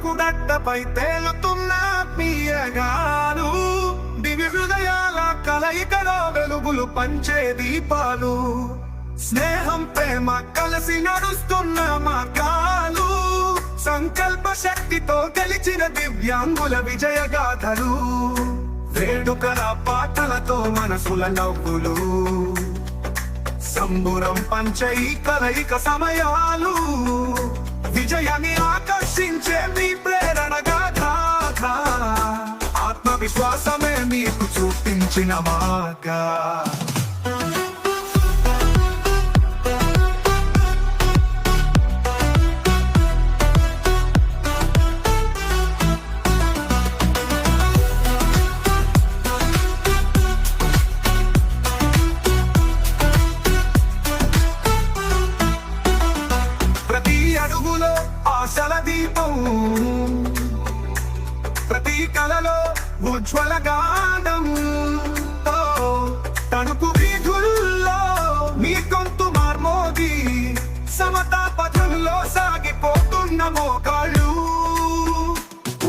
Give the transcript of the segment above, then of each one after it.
తణుకుగడ్డపై తేలుతున్న ఆత్మీయగాలు, దివ్య హృదయాల కలయికలో వెలుగులు పంచే దీపాలు. స్నేహం ప్రేమ కలిసి నడుస్తున్న మార్గాలు, సంకల్ప శక్తితో గెలిచిన దివ్యాంగుల విజయగాథలు. వేడుకల పాటలతో మనసుల నవ్వులు, సంబురం పంచై కలయిక సమయాలు. విజయాన్ని ఆకర్షించే మీ ప్రేరణ గాథ, ఆత్మవిశ్వాసమే మీకు చూపించిన మార్గా. ఆశల దీపం, ప్రతి కలలో ఉజ్వల గానం. తణుకు వీధుల్లో మీ గొంతు మార్మోగి, సమతా పథంలో సాగిపోతున్న మోకాళ్ళు.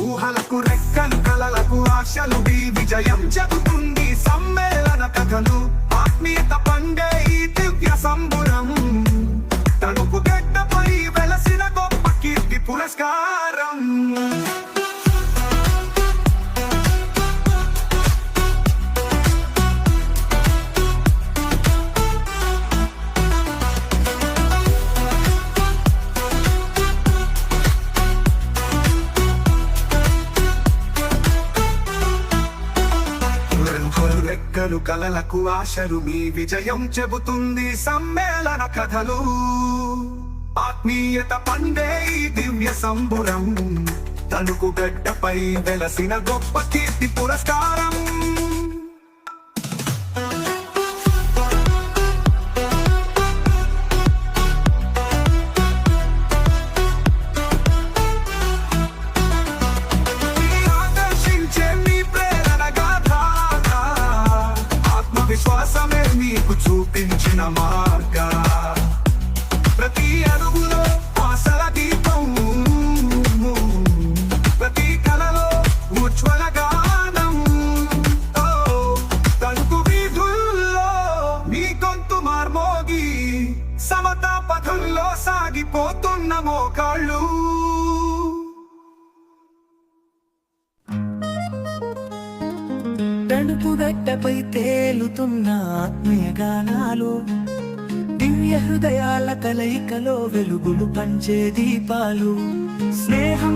ఊహలకు రెక్కలు, కలలకు ఆశలు, ఈ విజయం చెబుతుంది సమ్మేళన కథలు. ఆత్మీయత పండే ఈ దివ్య సంబురం, తణుకు గడ్డపై వెలసిన గొప్ప కీర్తి పురస్కారం. రెక్కలు, కలలకు ఆశలు, మీ విజయం చెబుతుంది సమ్మేళన కథలు. ఆత్మీయత పండే ఈ దివ్య సంబురం, తణుకు గడ్డపై వెలసిన గొప్ప కీర్తి పురస్కారం. ఆకర్షించే మీ ప్రేరణ గాథ, ఆత్మవిశ్వాసమే మీకు చూపించిన మార్గా. ప్రతి అడుగులో ఆశల దీపం, ప్రతి కలలో ఉజ్వల గానం. తణుకు వీధుల్లో మీ గొంతు మార్మోగి, సమతా పథంలో సాగిపోతున్న మోకాళ్ళు. తణుకు గడ్డపై తేలుతున్న ఆత్మీయ గానాలు, దివ్య హృదయాల కలయికలో వెలుగులు పంచే దీపాలు. స్నేహం